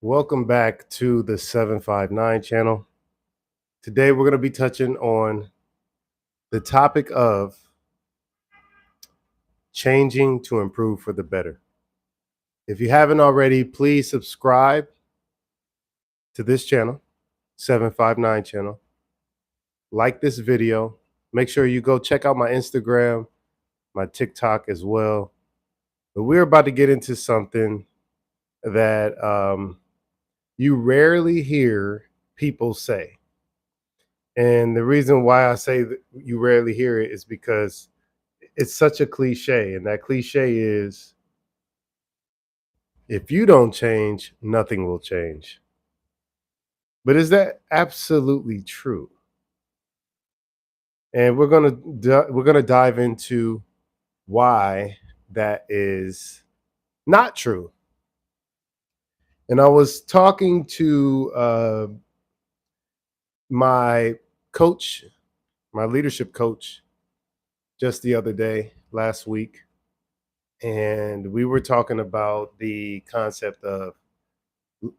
Welcome back to the 759 channel. Today we're going to be touching on the topic of changing to improve for the better. If you haven't already, please subscribe to this channel, 759 channel. Like this video. Make sure you go check out my Instagram, my TikTok as well. But we're about to get into something that you rarely hear people say. And the reason why I say that you rarely hear it is because it's such a cliche. And that cliche is, if you don't change, nothing will change. But is that absolutely true? And we're gonna dive into why that is not true. And I was talking to my coach, my leadership coach, just the other day, last week, and we were talking about the concept of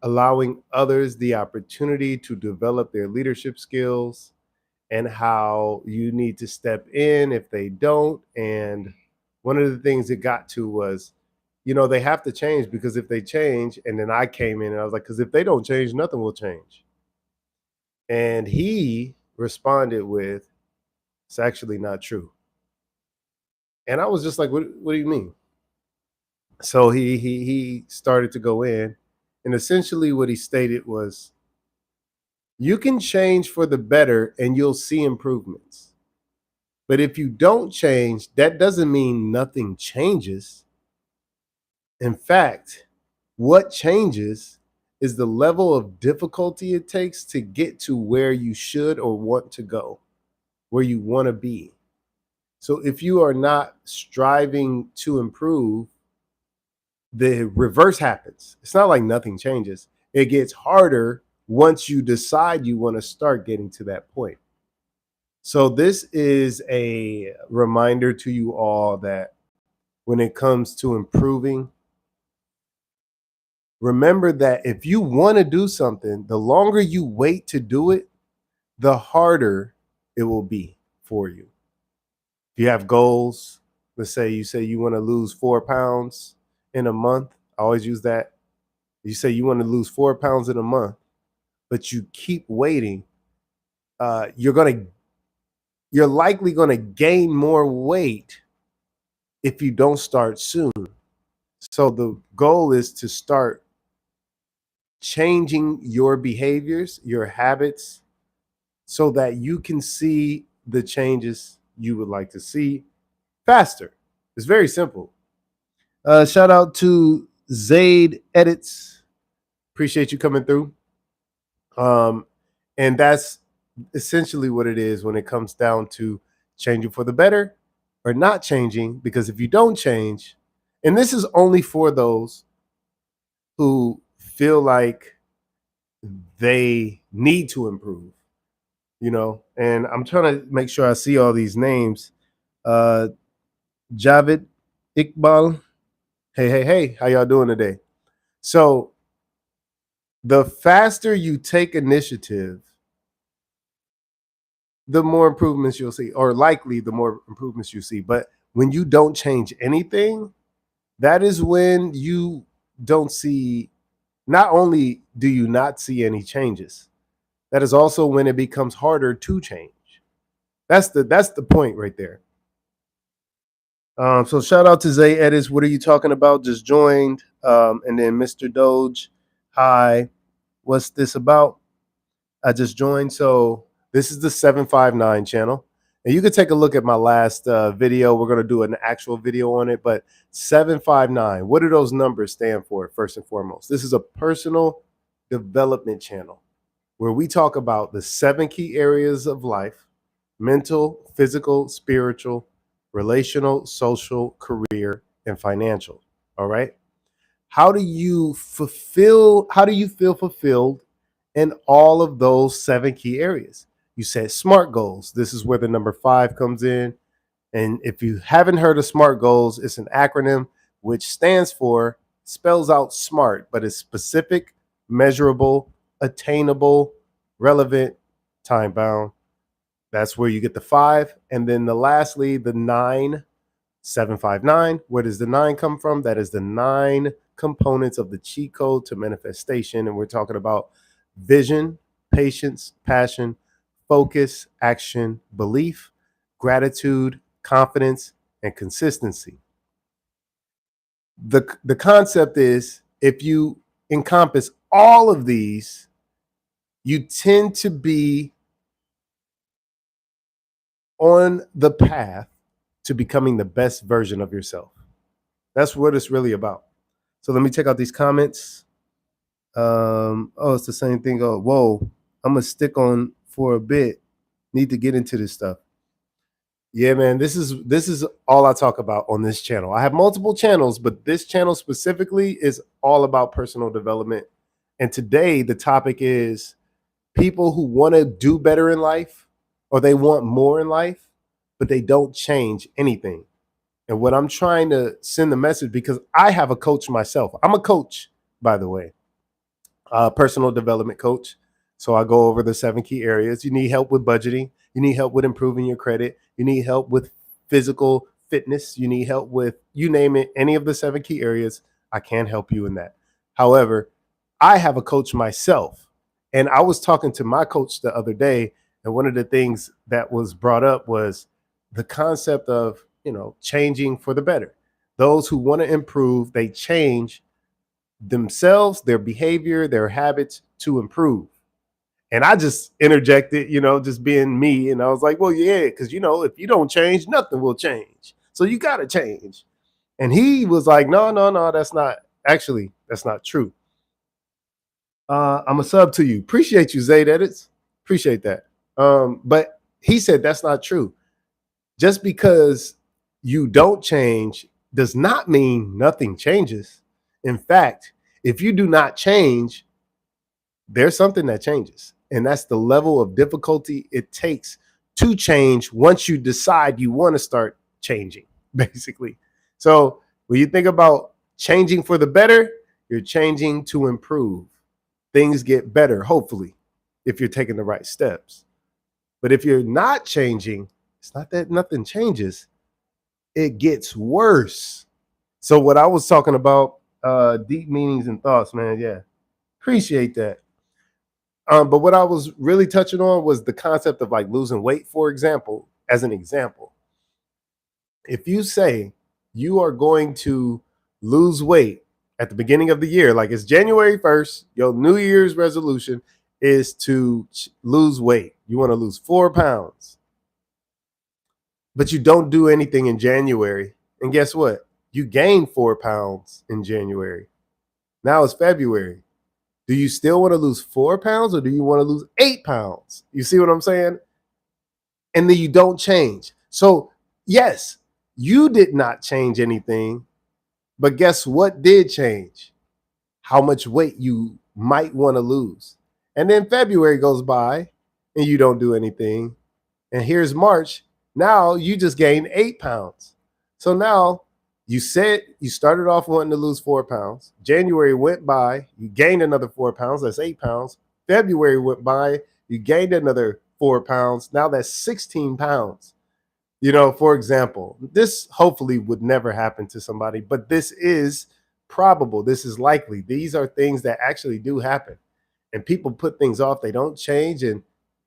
allowing others the opportunity to develop their leadership skills and how you need to step in if they don't. And one of the things it got to was, they have to change, because if they change, and then I came in and I was like, because if they don't change, nothing will change. And he responded with, it's actually not true. And I was just like, what do you mean? So he started to go in, and essentially what he stated was, you can change for the better and you'll see improvements. But if you don't change, that doesn't mean nothing changes. In fact, what changes is the level of difficulty it takes to get to where you should or want to go, where you want to be. So if you are not striving to improve, the reverse happens. It's not like nothing changes. It gets harder once you decide you want to start getting to that point. So this is a reminder to you all that when it comes to improving, remember that if you want to do something, the longer you wait to do it, the harder it will be for you. If you have goals, let's say you want to lose 4 pounds in a month. I always use that. You say you want to lose 4 pounds in a month, but you keep waiting, you're likely going to gain more weight if you don't start soon. So the goal is to start changing your behaviors, your habits, so that you can see the changes you would like to see faster. It's very simple. Shout out to Zaid Edits. Appreciate you coming through. And that's essentially what it is when it comes down to changing for the better or not changing. Because if you don't change, and this is only for those who feel like they need to improve, and I'm trying to make sure I see all these names. Javid Iqbal. Hey, how y'all doing today? So the faster you take initiative, the more improvements you'll see, or likely the more improvements you see. But when you don't change anything, that is when you don't see, not only do you not see any changes, that is also when it becomes harder to change. That's the point right there. So shout out to Zay Edis. What are you talking about? Just joined. And then Mr. Doge. Hi. What's this about? I just joined. So this is the 759 channel. And you can take a look at my last video. We're going to do an actual video on it. But 759, what do those numbers stand for, first and foremost? This is a personal development channel where we talk about the 7 key areas of life: mental, physical, spiritual, relational, social, career, and financial. All right. How do you feel fulfilled in all of those 7 key areas? You said SMART goals. This is where the number 5 comes in. And if you haven't heard of SMART goals, it's an acronym which spells out SMART, but it's specific, measurable, attainable, relevant, time bound. That's where you get the 5. And then lastly, the 9759. Where does the 9 come from? That is the 9 components of the cheat code to manifestation. And we're talking about vision, patience, passion, focus, action, belief, gratitude, confidence, and consistency. The concept is, if you encompass all of these, you tend to be on the path to becoming the best version of yourself. That's what it's really about. So let me check out these comments. It's the same thing. Oh, whoa, I'm gonna stick on for a bit. Need to get into this stuff. Yeah, man, this is all I talk about on this channel. I have multiple channels, but this channel specifically is all about personal development. And today the topic is people who want to do better in life, or they want more in life, but they don't change anything. And what I'm trying to send the message, because I have a coach myself. I'm a coach, by the way, personal development coach. So I go over the 7 key areas. You need help with budgeting. You need help with improving your credit. You need help with physical fitness. You need help with, you name it, any of the 7 key areas. I can help you in that. However, I have a coach myself. And I was talking to my coach the other day, and one of the things that was brought up was the concept of, changing for the better. Those who want to improve, they change themselves, their behavior, their habits to improve. And I just interjected, just being me. And I was like, well, yeah, because, if you don't change, nothing will change. So you got to change. And he was like, no, that's not true. I'm a sub to you. Appreciate you, Zayd Edits. Appreciate that. But he said that's not true. Just because you don't change does not mean nothing changes. In fact, if you do not change, there's something that changes. And that's the level of difficulty it takes to change once you decide you want to start changing, basically. So when you think about changing for the better, you're changing to improve. Things get better, hopefully, if you're taking the right steps. But if you're not changing, it's not that nothing changes. It gets worse. So what I was talking about, deep meanings and thoughts, man. Yeah, appreciate that. But what I was really touching on was the concept of like losing weight, for example, as an example. If you say you are going to lose weight at the beginning of the year, like it's January 1st, your New Year's resolution is to lose weight. You want to lose 4 pounds, but you don't do anything in January. And guess what? You gain 4 pounds in January. Now it's February. Do you still want to lose 4 pounds, or do you want to lose 8 pounds? You see what I'm saying? And then you don't change. So yes, you did not change anything, but guess what did change? How much weight you might want to lose. And then February goes by and you don't do anything. And here's March. Now you just gained 8 pounds. So now you said you started off wanting to lose 4 pounds. January went by, you gained another 4 pounds. That's 8 pounds. February went by, you gained another 4 pounds. Now that's 16 pounds. For example, this hopefully would never happen to somebody, but this is probable. This is likely. These are things that actually do happen. And people put things off. They don't change. And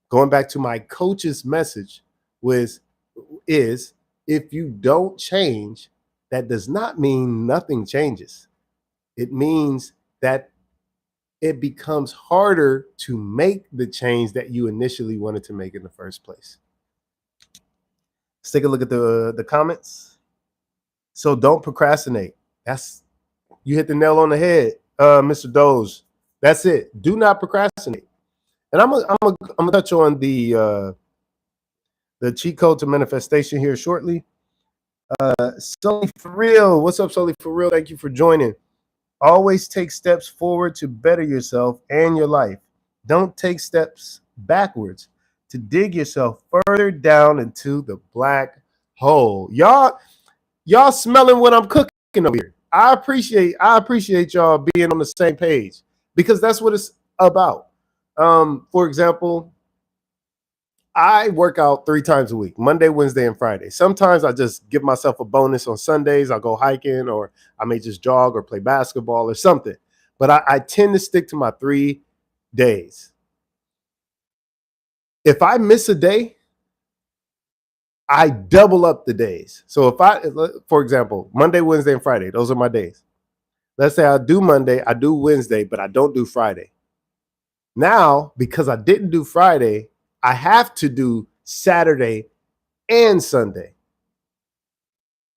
going back to my coach's message is if you don't change, that does not mean nothing changes. It means that it becomes harder to make the change that you initially wanted to make in the first place. Let's take a look at the comments. So don't procrastinate. You hit the nail on the head, Mr. Doge. That's it. Do not procrastinate. And I'm gonna touch on the cheat code to manifestation here shortly. Sully for real. What's up, Sully for real? Thank you for joining. Always take steps forward to better yourself and your life. Don't take steps backwards to dig yourself further down into the black hole. Y'all smelling what I'm cooking over here. I appreciate y'all being on the same page. because that's what it's about. For example, I work out 3 times a week, Monday, Wednesday, and Friday. Sometimes I just give myself a bonus on Sundays. I'll go hiking, or I may just jog or play basketball or something. But I tend to stick to my 3 days. If I miss a day, I double up the days. So for example, Monday, Wednesday, and Friday, those are my days. Let's say I do Monday, I do Wednesday, but I don't do Friday. Now, because I didn't do Friday, I have to do Saturday and Sunday,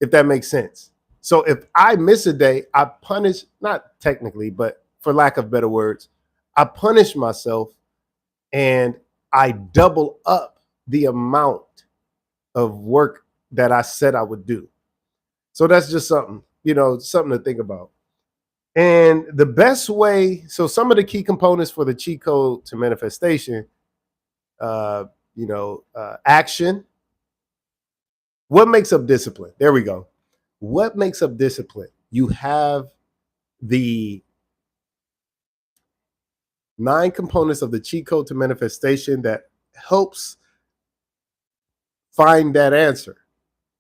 if that makes sense. So if I miss a day, I punish, not technically, but for lack of better words, I punish myself and I double up the amount of work that I said I would do. So that's just something, something to think about. And the best way, so some of the key components for the cheat code to manifestation, action. What makes up discipline? There we go. What makes up discipline? You have the 9 components of the cheat code to manifestation that helps find that answer.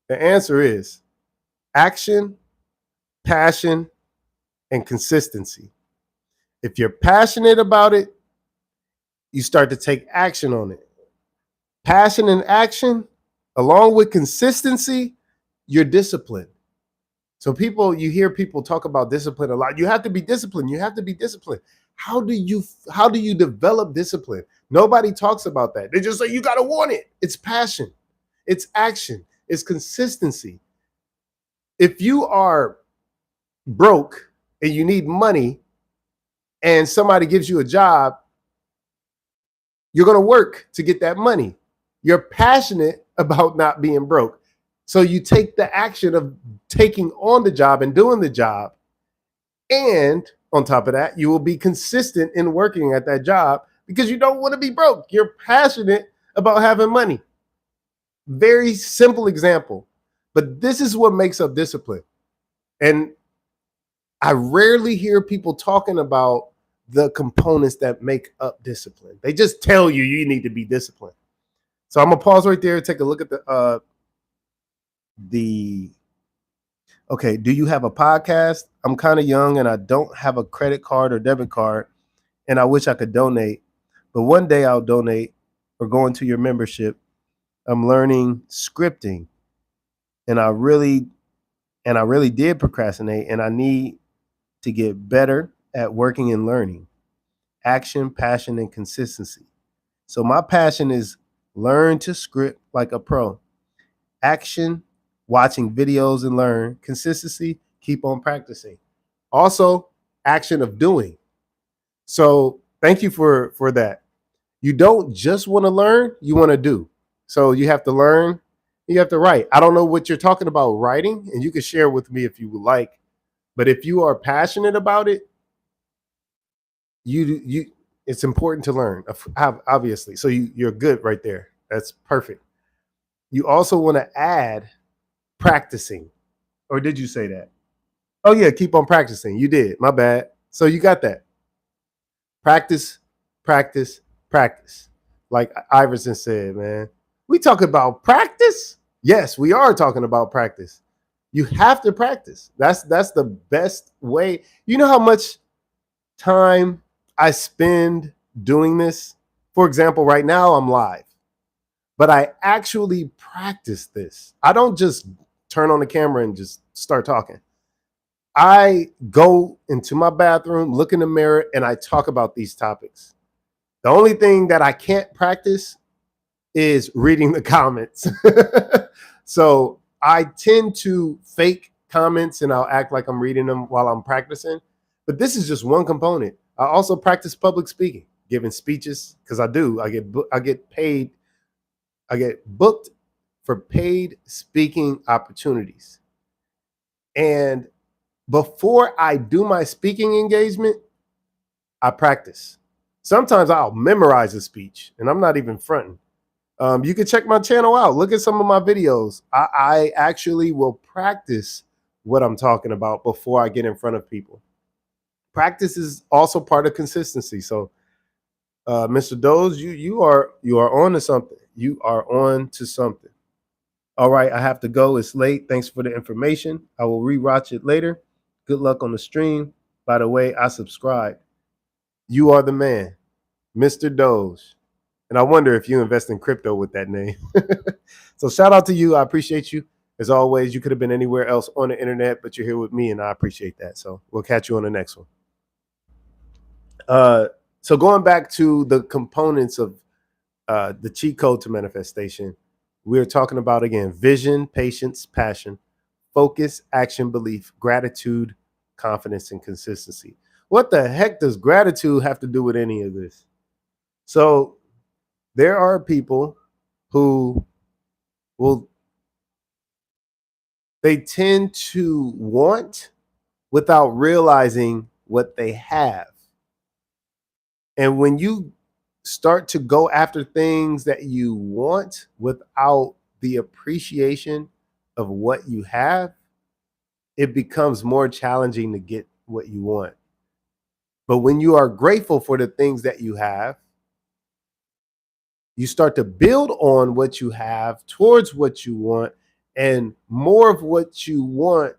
The answer is action, passion, and consistency. If you're passionate about it, you start to take action on it. Passion and action, along with consistency, you're disciplined. So you hear people talk about discipline a lot. You have to be disciplined. You have to be disciplined. How do you develop discipline? Nobody talks about that. They just say you got to want it. It's passion. It's action. It's consistency. If you are broke and you need money and somebody gives you a job, you're going to work to get that money. You're passionate about not being broke. So you take the action of taking on the job and doing the job. And on top of that, you will be consistent in working at that job because you don't want to be broke. You're passionate about having money. Very simple example. But this is what makes up discipline. And I rarely hear people talking about the components that make up discipline. They just tell you need to be disciplined. So I'm gonna pause right there, take a look at okay, do you have a podcast? I'm kind of young and I don't have a credit card or debit card, and I wish I could donate, but one day I'll donate or go into your membership. I'm learning scripting, and I really did procrastinate, and I need to get better at working and learning. Action, passion, and consistency. So my passion is learn to script like a pro. Action, watching videos and learn. Consistency, keep on practicing. Also, action of doing. So thank you for that. You don't just want to learn, you want to do. So you have to learn, you have to write. I don't know what you're talking about writing, and you can share with me if you would like. But if you are passionate about it, it's important to learn, obviously. So you're good right there. That's perfect. You also want to add practicing. Or did you say that? Oh yeah, keep on practicing. You did. My bad. So you got that. Practice, practice, practice. Like Iverson said, man. We talk about practice? Yes, we are talking about practice. You have to practice. That's the best way. You know how much time I spend doing this? For example, right now I'm live, but I actually practice this. I don't just turn on the camera and just start talking. I go into my bathroom, look in the mirror, and I talk about these topics. The only thing that I can't practice is reading the comments. So I tend to fake comments and I'll act like I'm reading them while I'm practicing. But this is just one component. I also practice public speaking, giving speeches, because I do. I get paid. I get booked for paid speaking opportunities. And before I do my speaking engagement, I practice. Sometimes I'll memorize a speech, and I'm not even fronting. You can check my channel out. Look at some of my videos. I actually will practice what I'm talking about before I get in front of people. practice is also part of consistency. So, Mr. Doze, you are on to something. You are on to something. All right, I have to go. It's late. Thanks for the information. I will rewatch it later. Good luck on the stream. By the way, I subscribe. You are the man, Mr. Doge. And I wonder if you invest in crypto with that name. So shout out to you. I appreciate you. As always, you could have been anywhere else on the internet, but you're here with me, and I appreciate that. So we'll catch you on the next one. So going back to the components of the cheat code to manifestation, we're talking about, again, vision, patience, passion, focus, action, belief, gratitude, confidence, and consistency. What the heck does gratitude have to do with any of this? So there are people who they tend to want without realizing what they have. And when you start to go after things that you want without the appreciation of what you have, it becomes more challenging to get what you want. But when you are grateful for the things that you have, you start to build on what you have towards what you want, and more of what you want,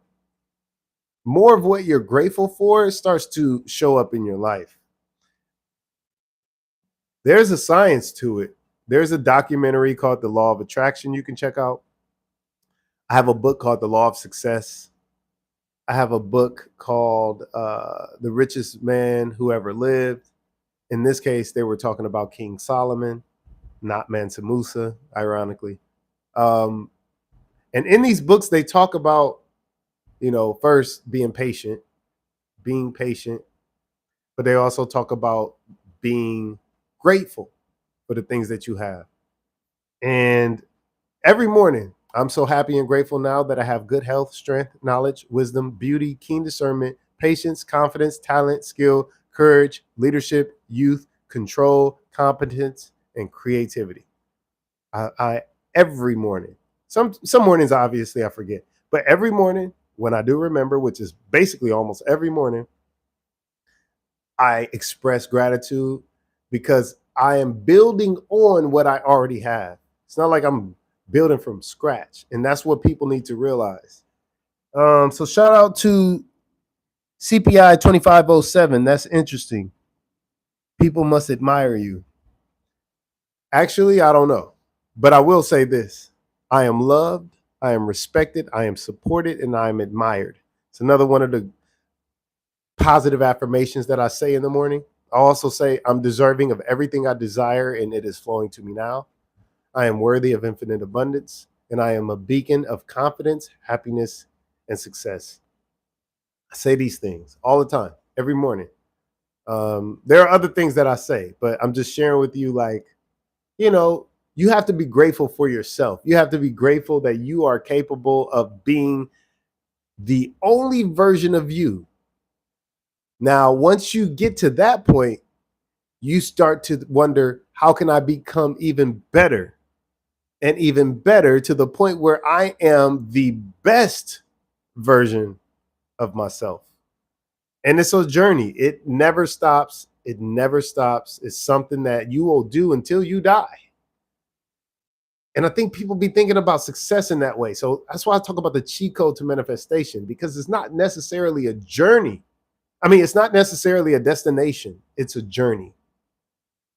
more of what you're grateful for starts to show up in your life. There's a science to it. There's a documentary called The Law of Attraction you can check out. I have a book called The Law of Success. I have a book called The Richest Man Who Ever Lived. In this case, they were talking about King Solomon, not Mansa Musa, ironically. And in these books, they talk about, first being patient, but they also talk about being grateful for the things that you have. And every morning, I'm so happy and grateful now that I have good health, strength, knowledge, wisdom, beauty, keen discernment, patience, confidence, talent, skill, courage, leadership, youth, control, competence, and creativity. I every morning, some mornings obviously I forget, but every morning when I do remember, which is basically almost every morning, I express gratitude because I am building on what I already have. It's not like I'm building from scratch, and that's what people need to realize. So shout out to CPI 2507. That's interesting. People must admire you. Actually, I don't know, but I will say this: I am loved, I am respected, I am supported, and I am admired. It's another one of the positive affirmations that I say in the morning. I also say I'm deserving of everything I desire, and it is flowing to me now. I am worthy of infinite abundance, and I am a beacon of confidence, happiness, and success. I say these things all the time, every morning. There are other things that I say, but I'm just sharing with you, you have to be grateful for yourself. You have to be grateful that you are capable of being the only version of you. Now, once you get to that point, you start to wonder, how can I become even better? And even better to the point where I am the best version of myself. And it's a journey. It never stops. It never stops. It's something that you will do until you die. And I think people be thinking about success in that way. So that's why I talk about the cheat code to manifestation, because it's not necessarily a journey. I mean, it's not necessarily a destination. It's a journey.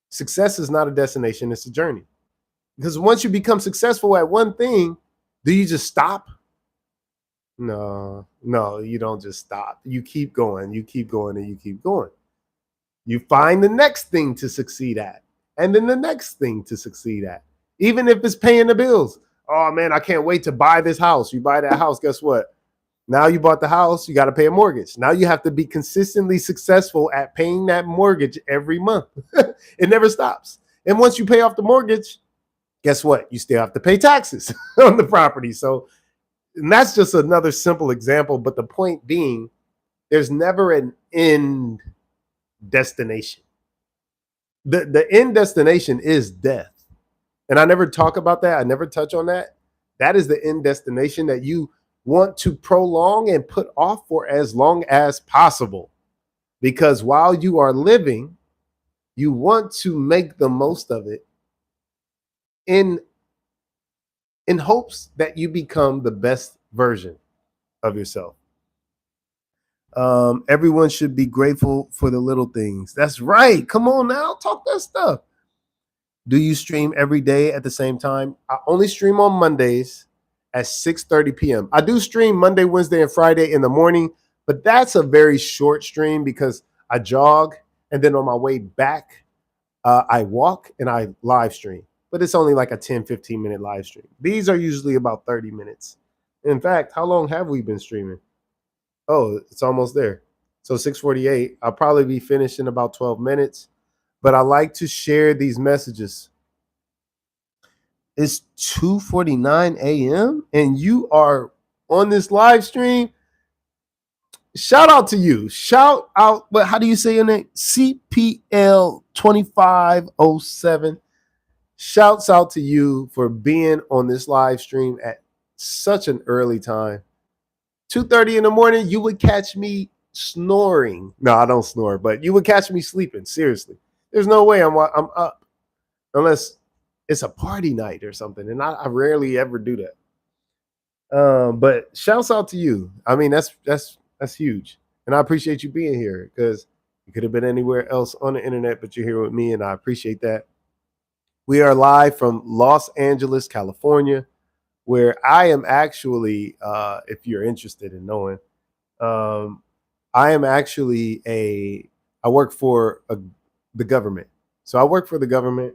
Success is not a destination. It's a journey. Because once you become successful at one thing, do you just stop? No, you don't just stop. You keep going, you keep going, and you keep going. You find the next thing to succeed at, and then the next thing to succeed at, even if it's paying the bills. Oh man, I can't wait to buy this house. You buy that house, guess what? Now you bought the house, you got to pay a mortgage. Now you have to be consistently successful at paying that mortgage every month. It never stops. And once you pay off the mortgage, guess what? You still have to pay taxes on the property. So, and that's just another simple example. But the point being, there's never an end destination. The end destination is death. And I never talk about that. I never touch on that. That is the end destination that you want to prolong and put off for as long as possible. Because while you are living, you want to make the most of it in hopes that you become the best version of yourself. Everyone should be grateful for the little things. That's right. Come on now, talk that stuff. Do you stream every day at the same time? I only stream on Mondays at 6:30 p.m. I do stream Monday, Wednesday, and Friday in the morning, but that's a very short stream because I jog and then on my way back, I walk and I live stream. But it's only like a 10-15 minute live stream. These are usually about 30 minutes. In fact, how long have we been streaming? Oh, it's almost there. So 6:48. I'll probably be finished in about 12 minutes. But I like to share these messages. It's 2:49 a.m. and you are on this live stream. Shout out to you. Shout out. But how do you say your name? CPL 2507. Shouts out to you for being on this live stream at such an early time. 2:30 in the morning, you would catch me snoring. No, I don't snore, but you would catch me sleeping. Seriously. There's no way I'm up unless it's a party night or something. And I rarely ever do that. But shouts out to you. I mean, that's huge. And I appreciate you being here because you could have been anywhere else on the internet, but you're here with me, and I appreciate that. We are live from Los Angeles, California, where I am actually, if you're interested in knowing, I am actually I work for the government. So I work for the government,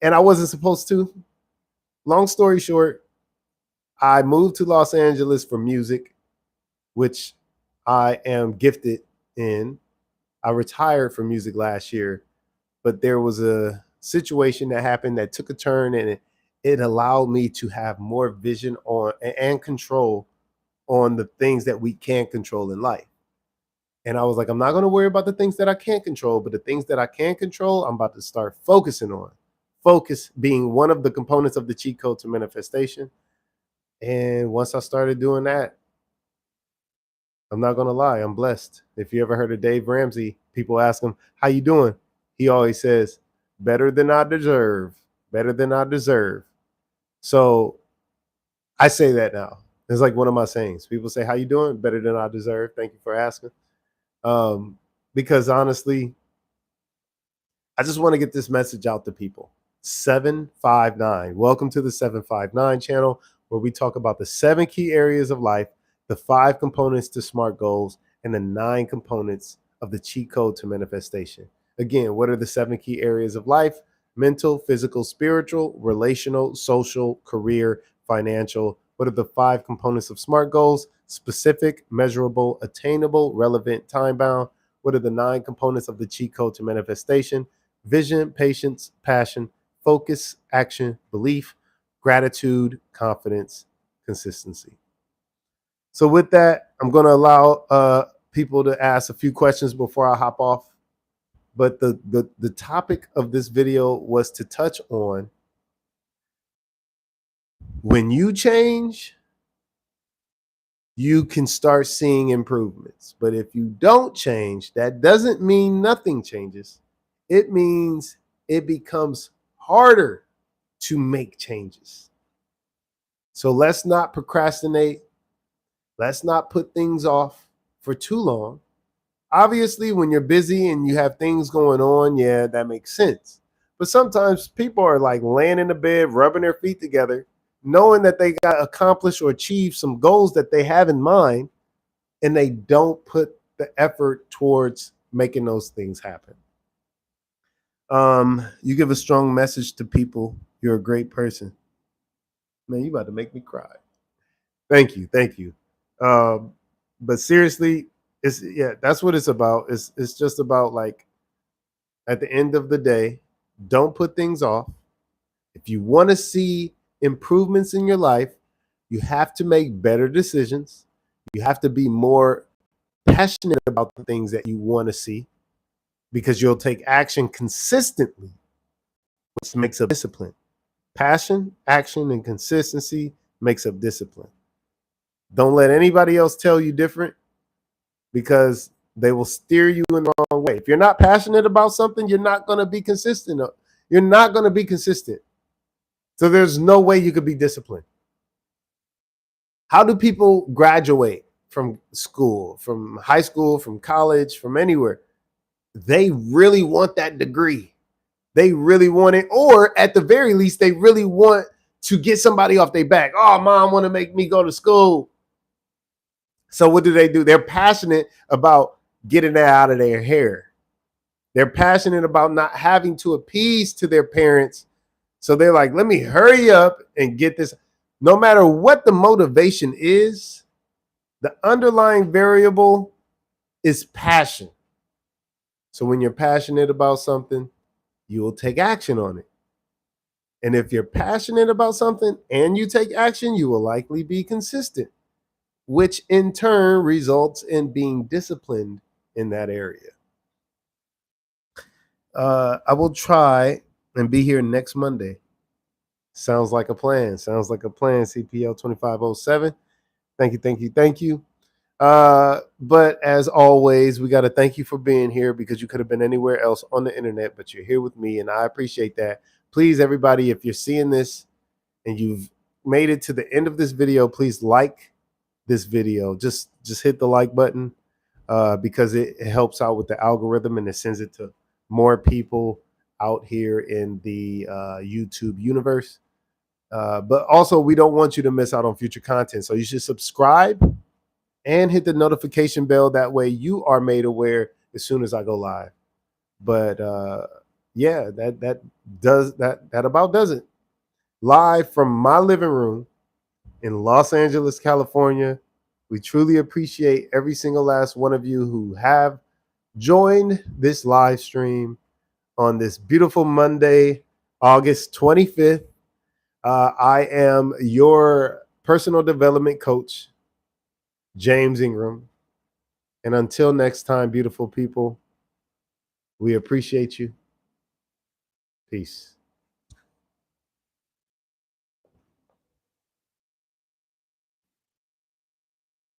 and I wasn't supposed to. Long story short, I moved to Los Angeles for music, which I am gifted in. I retired from music last year, but there was a situation that happened that took a turn, and it allowed me to have more vision on and control on the things that we can't control in life. And I was like, I'm not going to worry about the things that I can't control, but the things that I can control, I'm about to start focusing on. Focus being one of the components of the cheat code to manifestation. And once I started doing that, I'm not going to lie, I'm blessed. If you ever heard of Dave Ramsey, people ask him, how you doing? He always says, better than I deserve, better than I deserve. So I say that now. It's like one of my sayings. People say, how you doing? Better than I deserve. Thank you for asking. Because honestly, I just want to get this message out to people. 759. Welcome to the 759 channel, where we talk about the 7 key areas of life, the 5 components to SMART goals, and the 9 components of the cheat code to manifestation. Again, what are the 7 key areas of life? Mental, physical, spiritual, relational, social, career, financial. What are the 5 components of SMART goals? Specific, measurable, attainable, relevant, time-bound. What are the 9 components of the cheat code to manifestation? Vision, patience, passion, focus, action, belief, gratitude, confidence, consistency. So with that, I'm going to allow people to ask a few questions before I hop off. But the topic of this video was to touch on when you change, you can start seeing improvements. But if you don't change, that doesn't mean nothing changes. It means it becomes harder to make changes. So let's not procrastinate. Let's not put things off for too long. Obviously, when you're busy and you have things going on, yeah, that makes sense. But sometimes people are like laying in the bed, rubbing their feet together, knowing that they got to accomplish or achieve some goals that they have in mind, and they don't put the effort towards making those things happen. You give a strong message to people. You're a great person. Man, you about to make me cry. Thank you. But seriously, that's what it's about. It's just about, like, at the end of the day, don't put things off. If you want to see improvements in your life, you have to make better decisions. You have to be more passionate about the things that you want to see, because you'll take action consistently, which makes up discipline. Passion, action, and consistency makes up discipline. Don't let anybody else tell you different, because They will steer you in the wrong way. If you're not passionate about something, you're not going to be consistent. You're not going to be consistent. So there's no way you could be disciplined. How do people graduate from school, from high school, from college, from anywhere? They really want that degree. They really want it, or at the very least, they really want to get somebody off their back. Oh, mom want to make me go to school. So what do? They're passionate about getting that out of their hair. They're passionate about not having to appease to their parents. So they're like, let me hurry up and get this. No matter what the motivation is, the underlying variable is passion. So when you're passionate about something, you will take action on it. And if you're passionate about something and you take action, you will likely be consistent, which in turn results in being disciplined in that area. I will try and be here next Monday. Sounds like a plan. Sounds like a plan, CPL 2507. Thank you, thank you, thank you. But as always, we got to thank you for being here, because you could have been anywhere else on the internet, but you're here with me, and I appreciate that. Please, everybody, if you're seeing this and you've made it to the end of this video, please like this video. Just hit the like button, because it helps out with the algorithm and it sends it to more people out here in the YouTube universe. But also, we don't want you to miss out on future content, so you should subscribe and hit the notification bell. That way you are made aware as soon as I go live. But yeah, that about does it. Live from my living room in Los Angeles, California. We truly appreciate every single last one of you who have joined this live stream on this beautiful Monday, August 25th. I am your personal development coach, James Ingram. And until next time, beautiful people, we appreciate you. Peace.